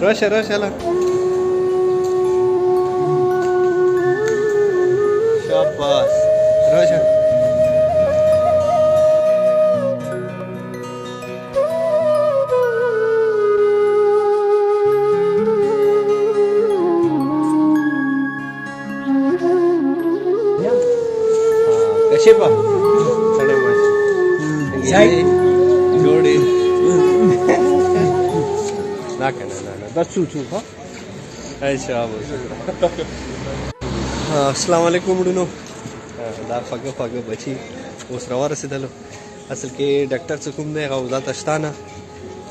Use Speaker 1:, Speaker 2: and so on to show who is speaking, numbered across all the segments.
Speaker 1: راشه راشه لا شاباس راشه کشیفه سړی ماشي جوړې نه کنه نه دا څو ها اچھا السلام علیکم وړونو دا خوږه بچي اوس راورسېدلو اصل کې ډاکټر څه کوم دی هغه دلته شته نه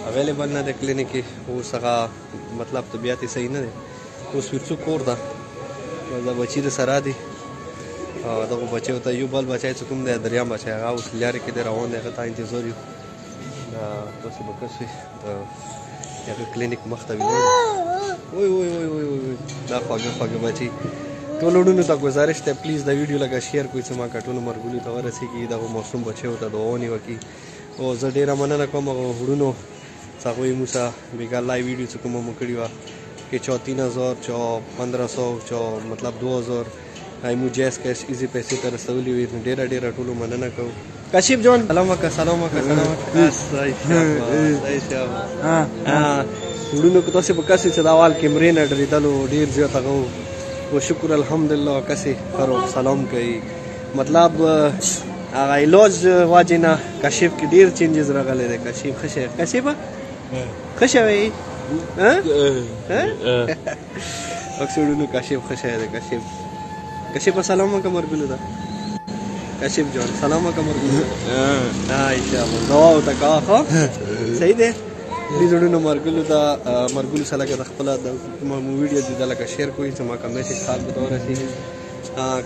Speaker 1: اویلیبل نه دی کلینیک کې اوس هغه مطلب طبیعت یې صحیح نه دی اوس ورڅو کور ده دا بچي د سره دي دغه بچی ته یو بل بچی چې کوم دی دریم بچی هغه اوس لارې کې دی روان دی هغه ته انتظار یو تاسو به کسئ د هغه کلینیک مخ ته ولاړو وای وای وای وای دا خوږه بچي ټول وړونو ته ګزارش دی پلیز دا ویډیو لږه شیر کړئ چې ما که ټولو مرګولیو ته ورسېږي دغه معصوم بچیو ته دعا ونیوه کړي او زه ډېره مننه کوم هغه وړونو چې هغوی موږ سره بېګا لایو ویډیو چې کومه مو کړې وه کې چا 3000 چا 1500 چا مطلب 2000 مو جیس کیش ایزی پیسې ته رسولي وي نو ډېره ټولو مننه کوو کاشف جان سلام وکړه وړونو که تاسې په کسې چې دا وال کیمرې نه ډرېدلو ډېر زیات هغه و شکر الحمدلله کسې هر سلام کوي مطلب هغه علاج واجې نه کاشف کې ډېر چینجز راغلی دی کاشف ښه شی کاشفه ښه شوی اکثر وړونو کاشف ښه شی دی کاشف سلام وکړه مرګلو ته کاشف جان سلام وکړه مرګلو انشاءالله دعا ورته کوه ښه صحیح دی پلیز وړونو مرګلو ته مرګلو سره لکه د خپله د کومه ویډیو دي دا لکه شیر کوئ چې ما که میسج خلکو ته ورسېږي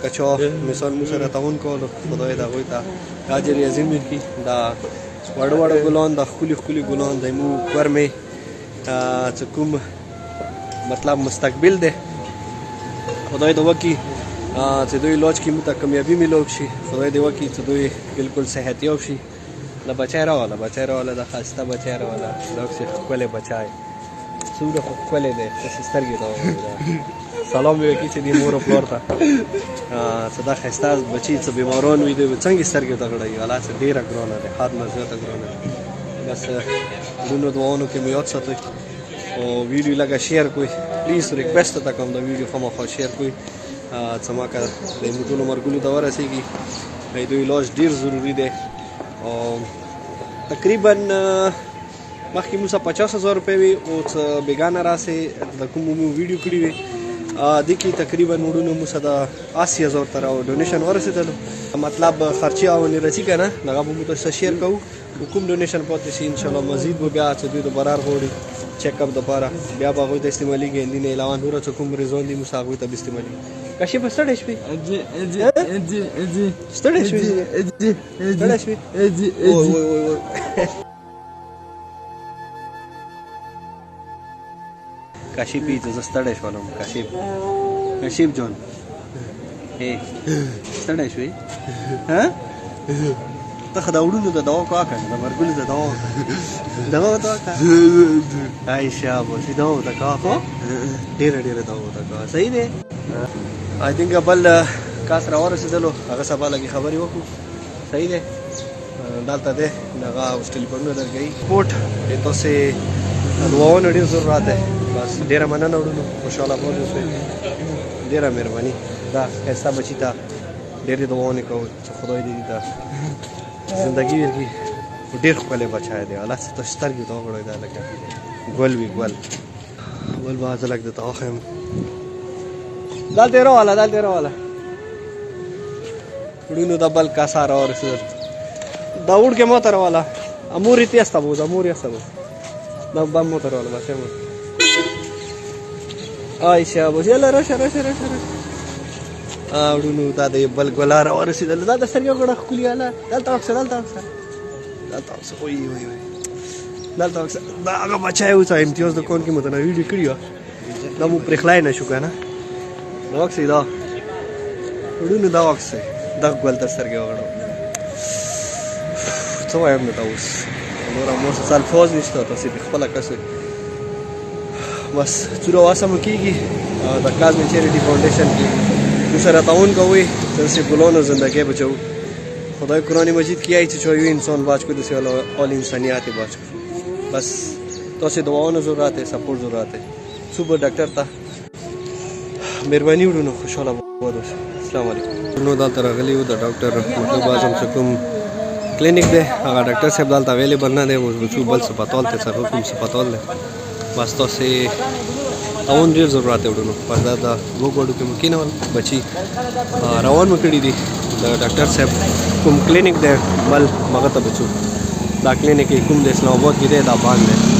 Speaker 1: که چا مثال مو سره تعاون کولو خدای د هغوی ته اجر عظیم ورکړي دا وړه ګلان دا ښکلي ګلان د مو کور مې چې کوم مطلب مستقبل دی خدای دې وکړي چې دوی علاج کې موږ ته کامیابي میلاو شي خدای دې وکړي چې دوی بالکل صحتیاب شي دا بچی راواله دا ښایسته بچی راواله داسې ښکلی بچی څومره خو ښکلی دی داسې سترګې ته سلام یې وکړي چې دې مور او پلار ته چې دا ښایسته بچي چې بیماران وي دوی څنګه سترګې ته غړوي الله چې ډېره ګرانه دی حد نه زیاته ګرانه ده بس وړونو دعاونو کې مو یاد ساتئ او ویډیو لږه شیر کوئ پلیز ریکویسټ ته کوم دا ویډیو خامخا شیر کوئ چې ما که د مو ټولو مرګونو ته ورسېږي دوی علاج ډېر ضروري دی او تقریبا مخکې موږ 50,000 روپۍ وي او څه بېګا نه راسې د کومو مو ویډیو کړي وي دې کې تقریبا وړونو موږ د 80,000 ته ډونیشن ورسېدلو مطلب خرچې او انرژي که نه هغه به موږ ته شیر کوو کوم ډونیشن پاتې شي انشاءالله مزید به بیا چې دوی د برار غواړي چیک اپ دپاره بیا به هغوی ته استعمالېږي دې نه علاوه نوره څه کوم مریضان دي موږ هغوی ته به استعمالېږي کاشف ستړی شوې ستړی شوې کاشف یې زه ستړی شولم کاشف جان ستړی شوې ته خو دا وړونو ته دوا کوه که نه د مرګونو ته دوا ورته وکړه عایشه باسي دوا ورته کوه خو ډېره دوا ورته کوه صحیح دی آی تھنک بل کاس راورسېدلو هغه سبا لږې خبرې وکړو صحیح دی دلته دی هغه اوس ټلیفونونه درکوي سپورټ تاسې دعاونو ډېر ضرورت دی بس ډېره مننه وړونو خوشحاله پاتې اوسئ ډېره مهرباني دا ښایسته بچي ته ډېرې دعاونې کوو چې خدای دې ته زندگی ورکړي ډېر ښکلی بچی دی الله چې ته سترګې ته وغړوي دا لکه ګل وي ګل به زه لږ درته وښیم دلته یې راواله وړونو دا بل کاسه راورسېدل دا وړکې ما ته راواله امور یې تېسته بوز دا بم ما ته راواله بچی مو عایشه بوز یاله راشه وړونو دا د بل ګلا راورسېدل دا د سترګې غړه ښکلي هله دلته وکسه دا هغه بچی و چې امتیاز د کون کې مو ته نه ویډیو کړي وه دا مو پرېخلای نه شو که نه دا وکسئ دا وړونو دا وکسئ دغه ګل ته سترګې وغړوه څه وایم نو ته اوس نور مو څه الفاظ نشته تاسې پې خپله کسئ بس څوره واسه مو کېږي د کازمي چیریټي فاونډیشن کې ورسره تعاون کوئ ترڅو ګلانو زندگی بچو خدای قرآن مجید کی آئی چې یو انسان باج کو دسه اول انسانیت باج کو بس تاسو دعاونو ضرورت ہے سپورټ ضرورت ہے صبح ډاکټر ته مهرباني وړو خوشاله وو السلام علیکم نو دلته راغلی و د ډاکټر مطلب اعظم کوم کلینیک دی هغه ډاکټر صاحب دلته اویلیبل نه دی اوس بچو بل سپاتال ته څنګه کوم سپاتال دی بس تاسو تعاون ډیر ضرورت دی وړو په دا وګورو کې ممکن ول بچي روان مکړي دي د ډاکټر صاحب کوم کلینیک دی بل مغه ته بچو دا کلینیک کوم د اسلام آباد کې دی دا باندې